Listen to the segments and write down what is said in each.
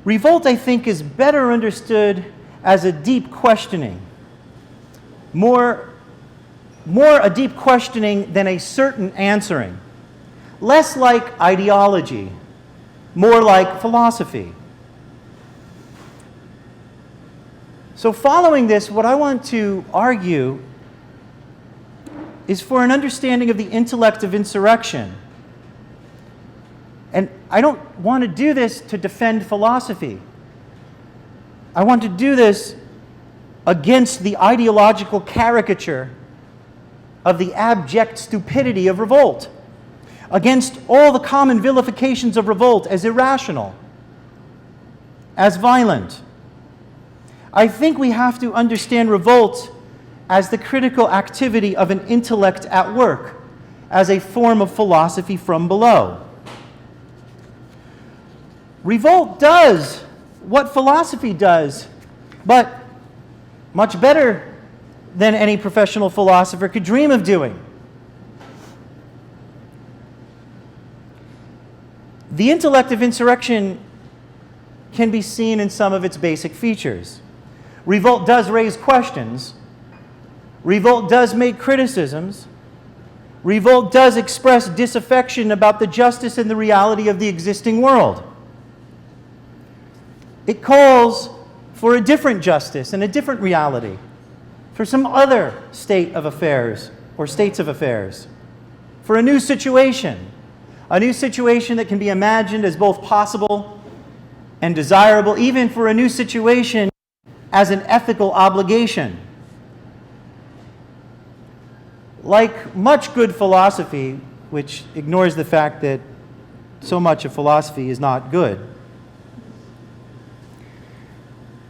Revolt, I think, is better understood as a deep questioning. More a deep questioning than a certain answering. Less like ideology, more like philosophy. So following this, what I want to argue is for an understanding of the intellect of insurrection. And I don't want to do this to defend philosophy. I want to do this against the ideological caricature of the abject stupidity of revolt, against all the common vilifications of revolt as irrational, as violent. I think we have to understand revolt as the critical activity of an intellect at work, as a form of philosophy from below. Revolt does what philosophy does, but much better than any professional philosopher could dream of doing. The intellect of insurrection can be seen in some of its basic features. Revolt does raise questions. Revolt does make criticisms. Revolt does express disaffection about the justice and the reality of the existing world. It calls for a different justice and a different reality, for some other state of affairs or states of affairs, for a new situation that can be imagined as both possible and desirable, even for a new situation as an ethical obligation. Like much good philosophy, which ignores the fact that so much of philosophy is not good,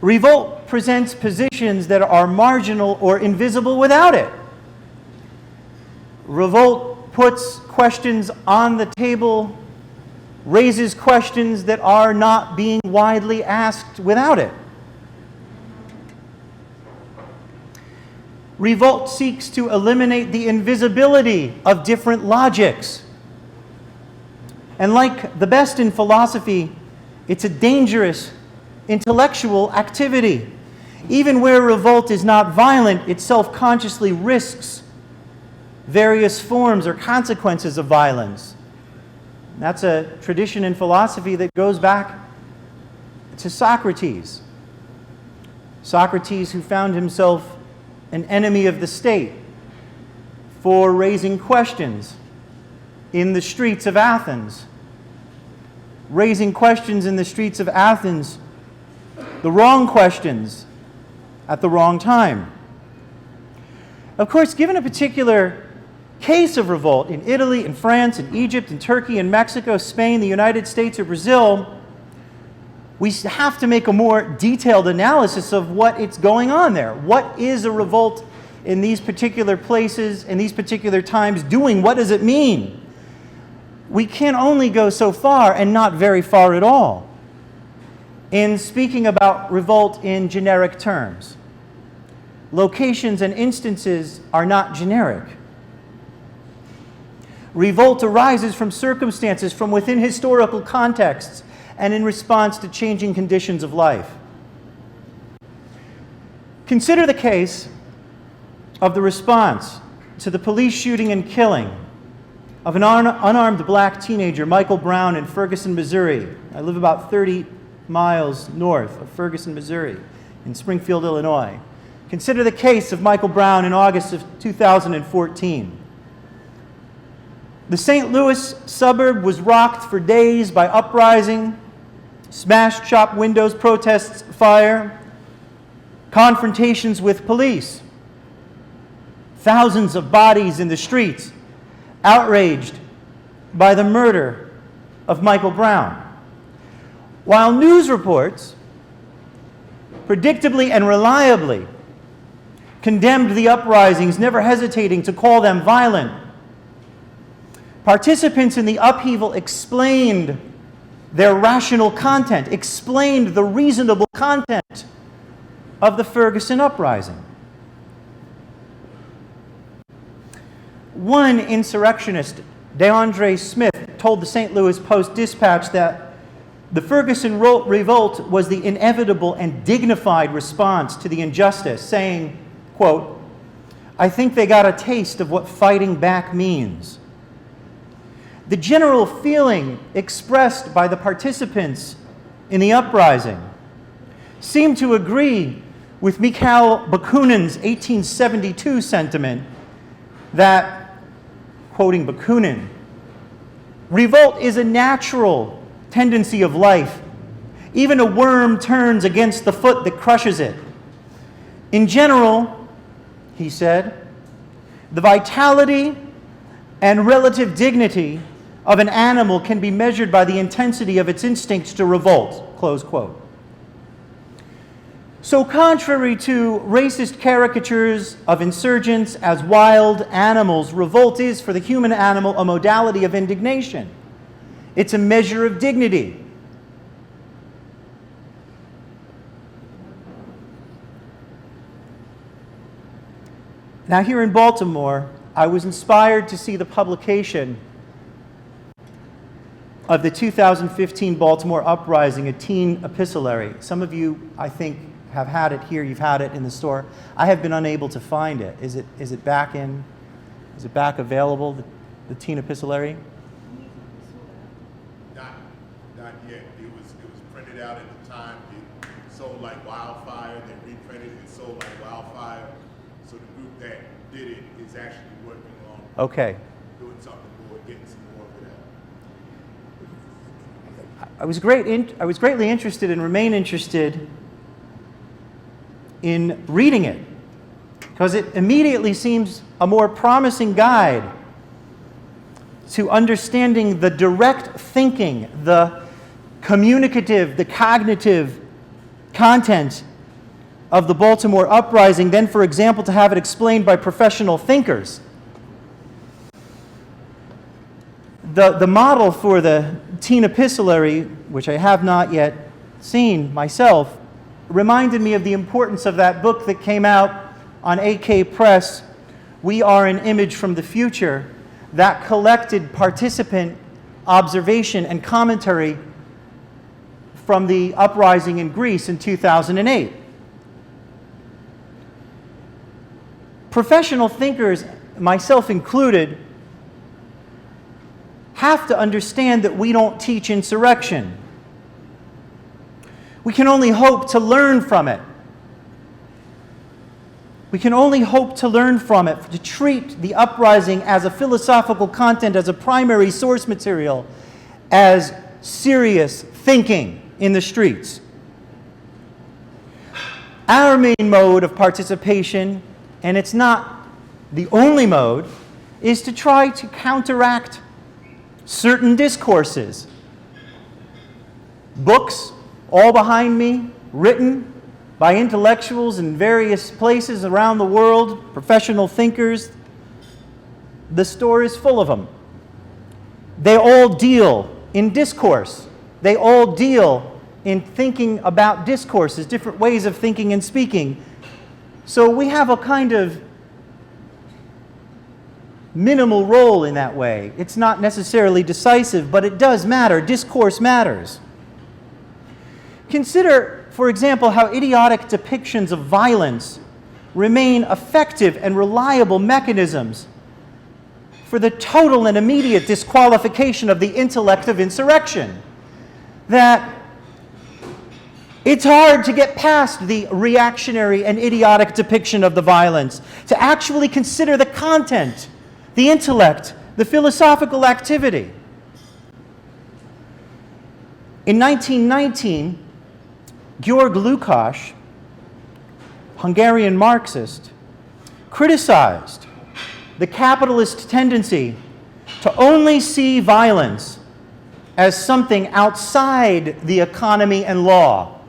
revolt presents positions that are marginal or invisible without it. Revolt puts questions on the table, raises questions that are not being widely asked without it. Revolt seeks to eliminate the invisibility of different logics. And like the best in philosophy, it's a dangerous intellectual activity. Even where revolt is not violent, it self-consciously risks various forms or consequences of violence. That's a tradition in philosophy that goes back to Socrates. Socrates, who found himself an enemy of the state for raising questions in the streets of Athens. Raising questions in the streets of Athens, the wrong questions at the wrong time. Of course, given a particular case of revolt in Italy, in France, in Egypt, in Turkey, in Mexico, Spain, the United States, or Brazil, we have to make a more detailed analysis of what is going on there. What is a revolt in these particular places, in these particular times doing? What does it mean? We can only go so far and not very far at all in speaking about revolt in generic terms. Locations and instances are not generic. Revolt arises from circumstances from within historical contexts and in response to changing conditions of life. Consider the case of the response to the police shooting and killing of an unarmed black teenager, Michael Brown, in Ferguson, Missouri. I live about 30 miles north of Ferguson, Missouri, in Springfield, Illinois. Consider the case of Michael Brown in August of 2014. The St. Louis suburb was rocked for days by uprising, smashed shop windows, protests, fire, confrontations with police. Thousands of bodies in the streets, outraged by the murder of Michael Brown. While news reports, predictably and reliably, condemned the uprisings, never hesitating to call them violent, participants in the upheaval explained their rational content, explained the reasonable content of the Ferguson uprising. One insurrectionist, DeAndre Smith, told the St. Louis Post-Dispatch that The Ferguson Revolt was the inevitable and dignified response to the injustice, saying, quote, "I think they got a taste of what fighting back means." The general feeling expressed by the participants in the uprising seemed to agree with Mikhail Bakunin's 1872 sentiment that, quoting Bakunin, "Revolt is a natural tendency of life. Even a worm turns against the foot that crushes it. In general," he said, "the vitality and relative dignity of an animal can be measured by the intensity of its instincts to revolt," close quote. So contrary to racist caricatures of insurgents as wild animals, revolt is, for the human animal, a modality of indignation. It's a measure of dignity. Now, here in Baltimore, I was inspired to see the publication of the 2015 Baltimore Uprising, a teen epistolary. Some of you, I think, have had it here. You've had it in the store. I have been unable to find it. Is it back available, the teen epistolary? Not yet. It was printed out at the time. It sold like wildfire. They reprinted it. It sold like wildfire. So the group that did it is actually working on doing something more, getting some more of that. I was greatly interested and remain interested in reading it, because it immediately seems a more promising guide to understanding the direct thinking, the communicative, the cognitive content of the Baltimore Uprising than, for example, to have it explained by professional thinkers. The model for the teen epistolary, which I have not yet seen myself, reminded me of the importance of that book that came out on AK Press, We Are an Image from the Future, that collected participant observation and commentary from the uprising in Greece in 2008. Professional thinkers, myself included, have to understand that we don't teach insurrection. We can only hope to learn from it. We can only hope to learn from it, to treat the uprising as a philosophical content, as a primary source material, as serious thinking in the streets. Our main mode of participation, and it's not the only mode, is to try to counteract certain discourses. Books, all behind me, written by intellectuals in various places around the world, professional thinkers. The store is full of them. They all deal in discourse. They all deal in thinking about discourses, different ways of thinking and speaking. So we have a kind of minimal role in that way. It's not necessarily decisive, but it does matter. Discourse matters. Consider, for example, how idiotic depictions of violence remain effective and reliable mechanisms for the total and immediate disqualification of the intellect of insurrection. That it's hard to get past the reactionary and idiotic depiction of the violence, to actually consider the content, the intellect, the philosophical activity. In 1919, Georg Lukács, Hungarian Marxist, criticized the capitalist tendency to only see violence as something outside the economy and law.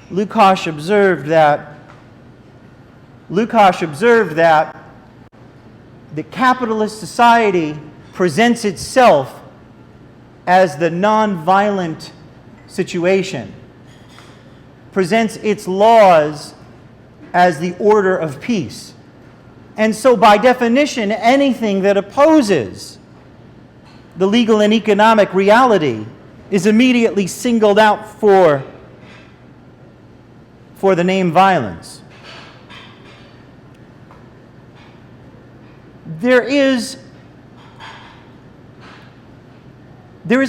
Lukács observed that the capitalist society presents itself as the non-violent situation, presents its laws as the order of peace. And so by definition, anything that opposes the legal and economic reality is immediately singled out for the name violence. There is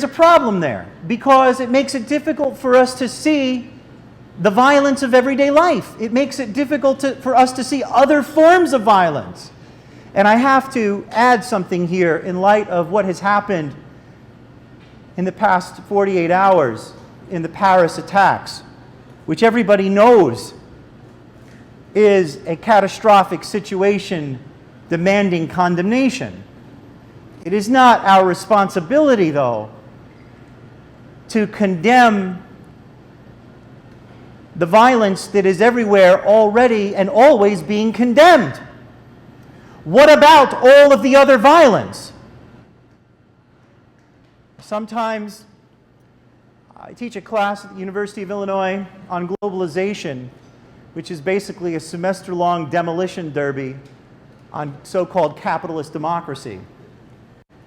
a problem there because it makes it difficult for us to see the violence of everyday life. It makes it difficult for us to see other forms of violence. And I have to add something here in light of what has happened in the past 48 hours in the Paris attacks, which everybody knows is a catastrophic situation demanding condemnation. It is not our responsibility, though, to condemn the violence that is everywhere already and always being condemned. What about all of the other violence? Sometimes I teach a class at the University of Illinois on globalization, which is basically a semester-long demolition derby on so-called capitalist democracy.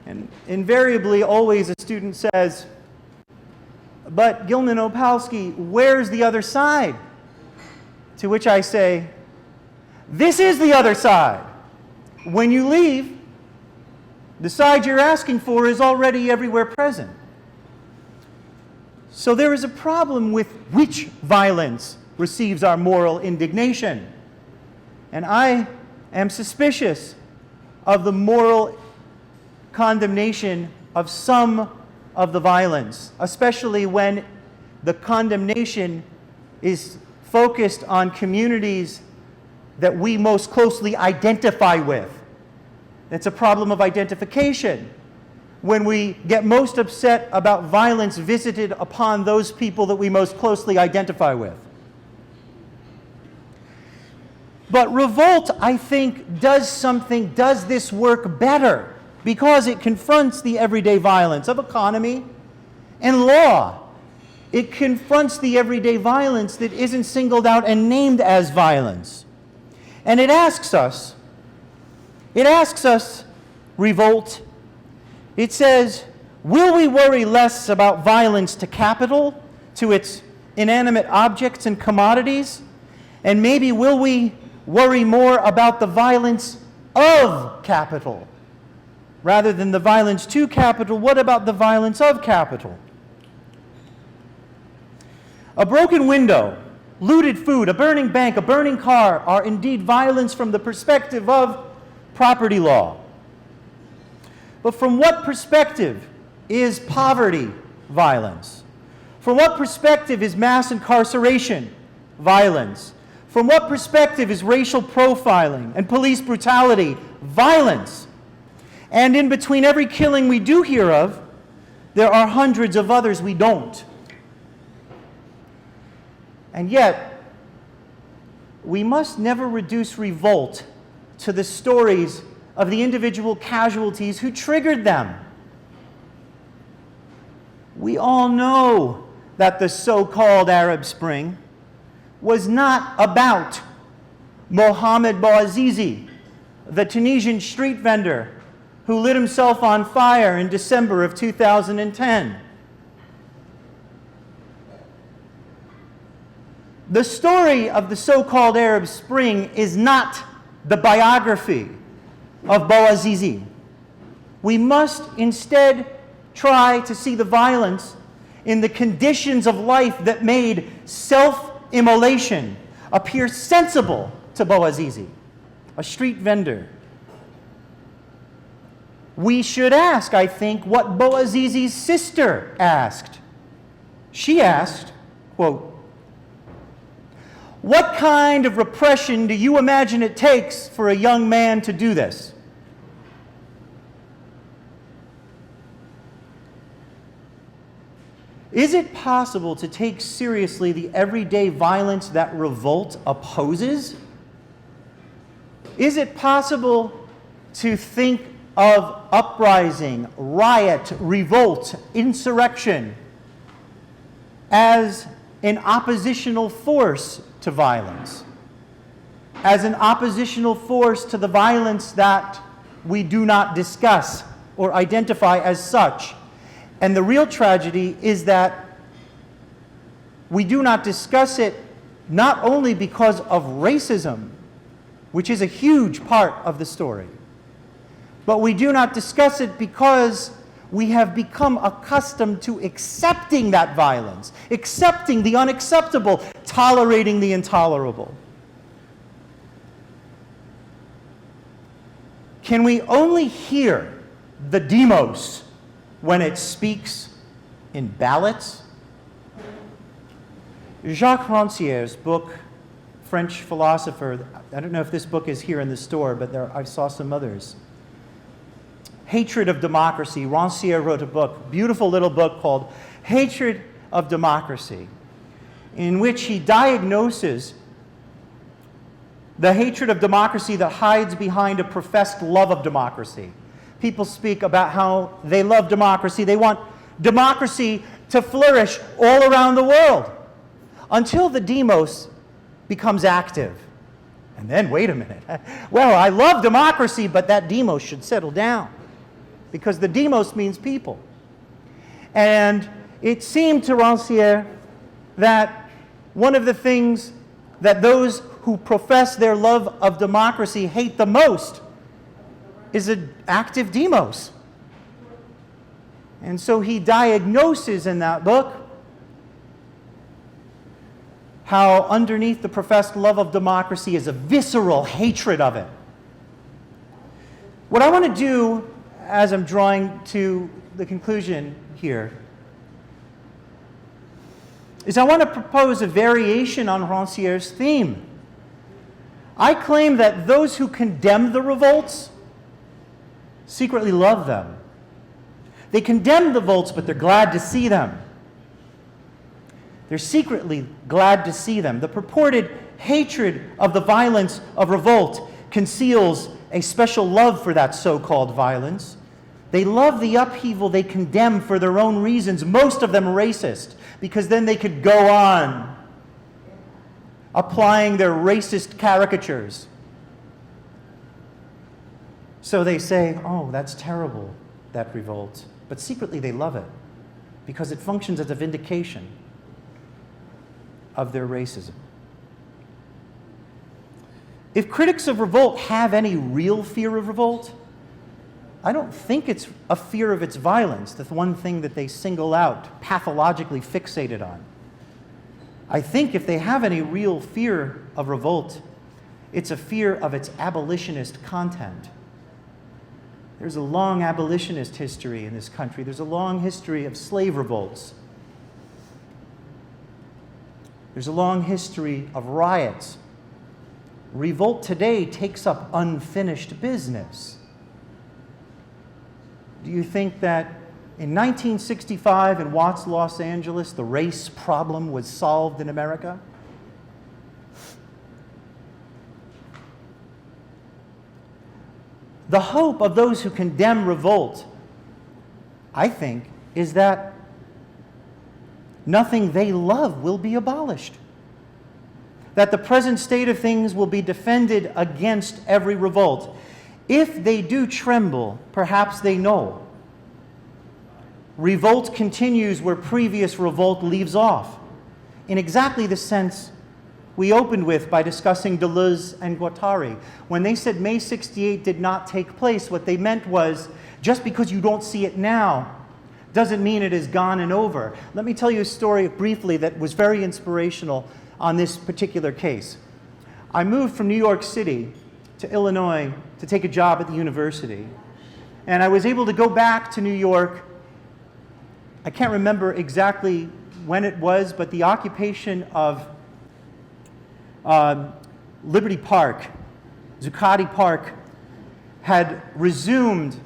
And invariably, always a student says, "But Gilman-Opalsky, where's the other side?" To which I say, "This is the other side. When you leave, the side you're asking for is already everywhere present." So there is a problem with which violence receives our moral indignation. And I am suspicious of the moral condemnation of some of the violence, especially when the condemnation is focused on communities that we most closely identify with. It's a problem of identification. When we get most upset about violence visited upon those people that we most closely identify with. But Revolt, I think, does this work better because it confronts the everyday violence of economy and law. It confronts the everyday violence that isn't singled out and named as violence. And it asks us, Revolt, it says, will we worry less about violence to capital, to its inanimate objects and commodities? And maybe will we worry more about the violence of capital? Rather than the violence to capital, what about the violence of capital? A broken window, looted food, a burning bank, a burning car are indeed violence from the perspective of property law. But from what perspective is poverty violence? From what perspective is mass incarceration violence? From what perspective is racial profiling and police brutality violence? And in between every killing we do hear of, there are hundreds of others we don't. And yet, we must never reduce revolt to the stories of the individual casualties who triggered them. We all know that the so-called Arab Spring was not about Mohamed Bouazizi, the Tunisian street vendor who lit himself on fire in December of 2010. The story of the so-called Arab Spring is not the biography of Bouazizi. We must instead try to see the violence in the conditions of life that made self-immolation appear sensible to Bouazizi, a street vendor. We should ask, I think, what Bouazizi's sister asked. She asked, quote, "What kind of repression do you imagine it takes for a young man to do this?" Is it possible to take seriously the everyday violence that revolt opposes? Is it possible to think of uprising, riot, revolt, insurrection as an oppositional force to violence, as an oppositional force to the violence that we do not discuss or identify as such, And the real tragedy is that we do not discuss it not only because of racism, which is a huge part of the story, but we do not discuss it because we have become accustomed to accepting that violence, accepting the unacceptable, tolerating the intolerable. Can we only hear the demos when it speaks in ballots? Jacques Rancière's book, French philosopher, I don't know if this book is here in the store, but I saw some others. Hatred of Democracy. Rancière wrote a book, beautiful little book called Hatred of Democracy, in which he diagnoses the hatred of democracy that hides behind a professed love of democracy. People speak about how they love democracy. They want democracy to flourish all around the world until the demos becomes active. And then, wait a minute. Well, I love democracy, but that demos should settle down, because the demos means people. And it seemed to Rancière that one of the things that those who profess their love of democracy hate the most is an active demos. And so he diagnoses in that book how underneath the professed love of democracy is a visceral hatred of it. What I want to do, as I'm drawing to the conclusion here, is I want to propose a variation on Rancière's theme. I claim that those who condemn the revolts secretly love them. They condemn the revolts, but they're glad to see them. They're secretly glad to see them. The purported hatred of the violence of revolt conceals a special love for that so-called violence. They love the upheaval they condemn for their own reasons, most of them racist, because then they could go on applying their racist caricatures. So they say, oh, that's terrible, that revolt. But secretly they love it, because it functions as a vindication of their racism. If critics of revolt have any real fear of revolt, I don't think it's a fear of its violence, the one thing that they single out, pathologically fixated on. I think if they have any real fear of revolt, it's a fear of its abolitionist content. There's a long abolitionist history in this country. There's a long history of slave revolts. There's a long history of riots. Revolt today takes up unfinished business. Do you think that in 1965 in Watts, Los Angeles, the race problem was solved in America? The hope of those who condemn revolt, I think, is that nothing they love will be abolished. That the present state of things will be defended against every revolt. If they do tremble, perhaps they know. Revolt continues where previous revolt leaves off, in exactly the sense we opened with by discussing Deleuze and Guattari. When they said May 68 did not take place, what they meant was, just because you don't see it now doesn't mean it is gone and over. Let me tell you a story briefly that was very inspirational on this particular case. I moved from New York City to Illinois to take a job at the university. And I was able to go back to New York. I can't remember exactly when it was, but the occupation of Liberty Park, Zuccotti Park, had resumed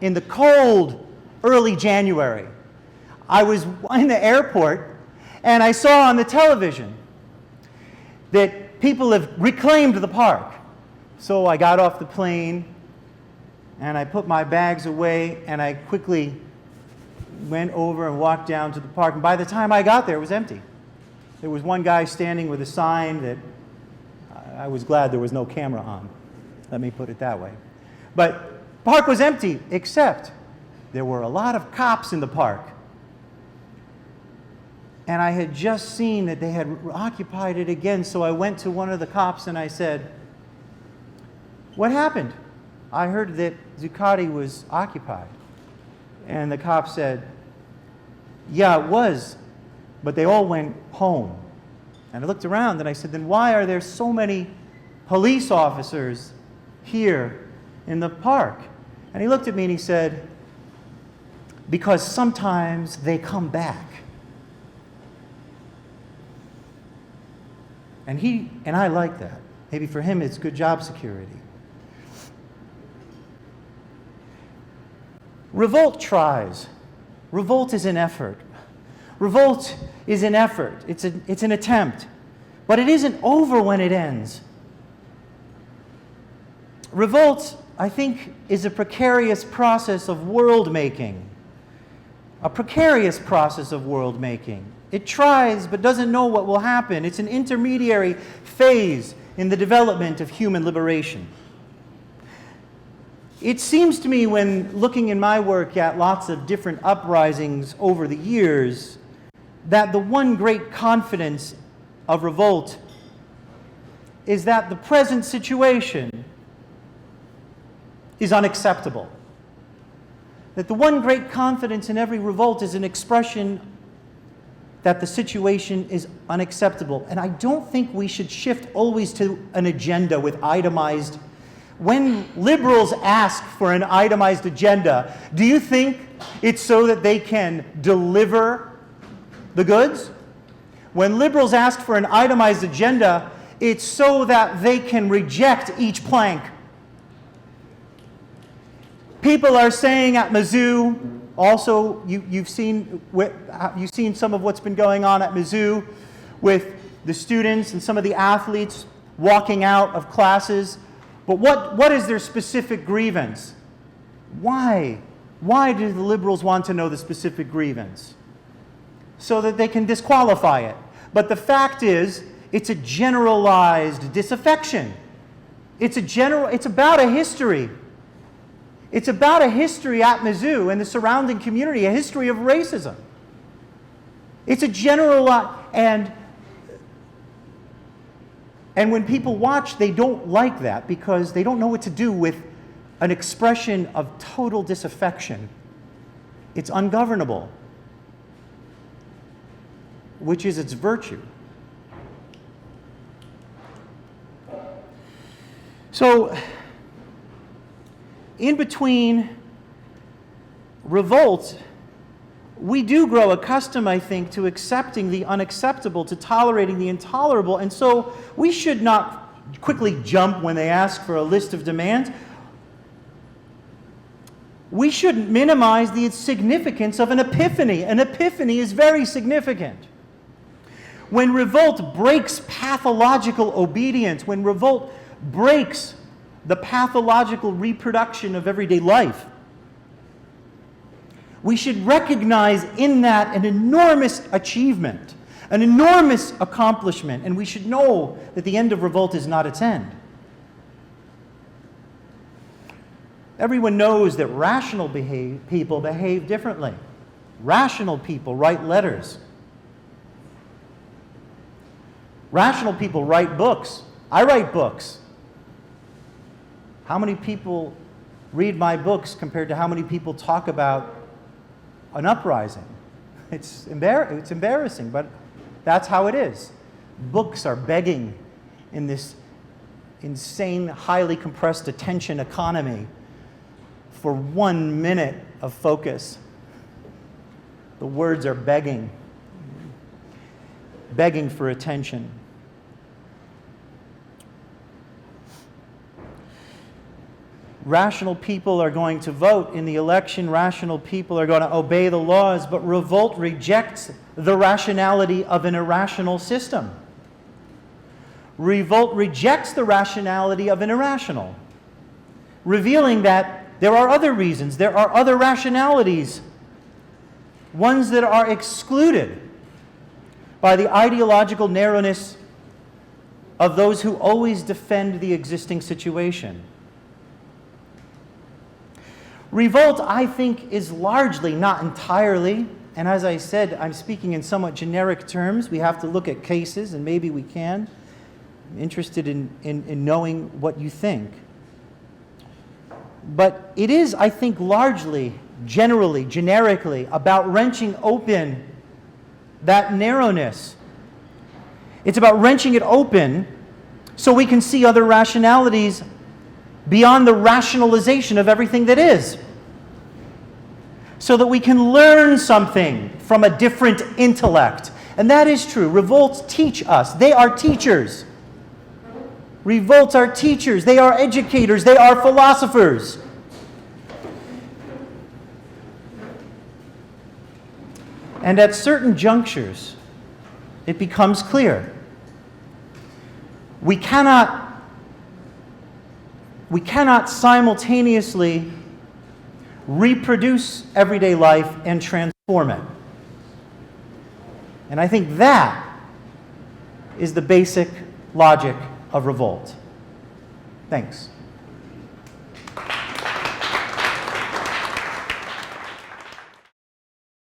in the cold early January. I was in the airport and I saw on the television that people have reclaimed the park. So I got off the plane and I put my bags away and I quickly went over and walked down to the park. And by the time I got there, it was empty. There was one guy standing with a sign that I was glad there was no camera on. Let me put it that way. But the park was empty, except there were a lot of cops in the park. And I had just seen that they had occupied it again, so I went to one of the cops and I said, "What happened? I heard that Zuccotti was occupied." And the cop said, "Yeah, it was, but they all went home." And I looked around and I said, "Then why are there so many police officers here in the park?" And he looked at me and he said, "Because sometimes they come back." And I like that. Maybe for him it's good job security. Revolt tries. Revolt is an effort. Revolt is an effort. It's an attempt. But it isn't over when it ends. Revolt, I think, is a precarious process of world making. A precarious process of world making. It tries but doesn't know what will happen. It's an intermediary phase in the development of human liberation. It seems to me, when looking in my work at lots of different uprisings over the years, that the one great confidence of revolt is that the present situation is unacceptable. That the one great confidence in every revolt is an expression that the situation is unacceptable. And I don't think we should shift always to an agenda with itemized. When liberals ask for an itemized agenda, do you think it's so that they can deliver the goods? When liberals ask for an itemized agenda, it's so that they can reject each plank. People are saying at Mizzou, also, you've seen some of what's been going on at Mizzou with the students and some of the athletes walking out of classes. But what is their specific grievance? Why? Why do the liberals want to know the specific grievance? So that they can disqualify it. But the fact is, it's a generalized disaffection. It's about a history. It's about a history at Mizzou and the surrounding community, a history of racism. It's a general, and when people watch, they don't like that because they don't know what to do with an expression of total disaffection. It's ungovernable, which is its virtue. So, in between revolt, we do grow accustomed, I think, to accepting the unacceptable, to tolerating the intolerable, and so we should not quickly jump when they ask for a list of demands. We shouldn't minimize the significance of an epiphany. An epiphany is very significant. When revolt breaks pathological obedience, when revolt breaks the pathological reproduction of everyday life, we should recognize in that an enormous achievement, an enormous accomplishment, and we should know that the end of revolt is not its end. Everyone knows that rational people behave differently. Rational people write letters. Rational people write books. I write books. How many people read my books compared to how many people talk about an uprising? It's embarrassing, but that's how it is. Books are begging in this insane, highly compressed attention economy for 1 minute of focus. The words are begging for attention. Rational people are going to vote in the election. Rational people are going to obey the laws, but revolt rejects the rationality of an irrational system. Revolt rejects the rationality of an irrational, revealing that there are other reasons, there are other rationalities, ones that are excluded by the ideological narrowness of those who always defend the existing situation. Revolt, I think, is largely, not entirely, And as I said, I'm speaking in somewhat generic terms. We have to look at cases, and maybe we can. I'm interested in knowing what you think. But it is, I think, largely, generally, generically, about wrenching open that narrowness. It's about wrenching it open so we can see other rationalities beyond the rationalization of everything that is. So that we can learn something from a different intellect. And that is true. Revolts teach us. They are teachers. Revolts are teachers. They are educators. They are philosophers. And at certain junctures, it becomes clear. We cannot simultaneously reproduce everyday life and transform it. And I think that is the basic logic of revolt. Thanks.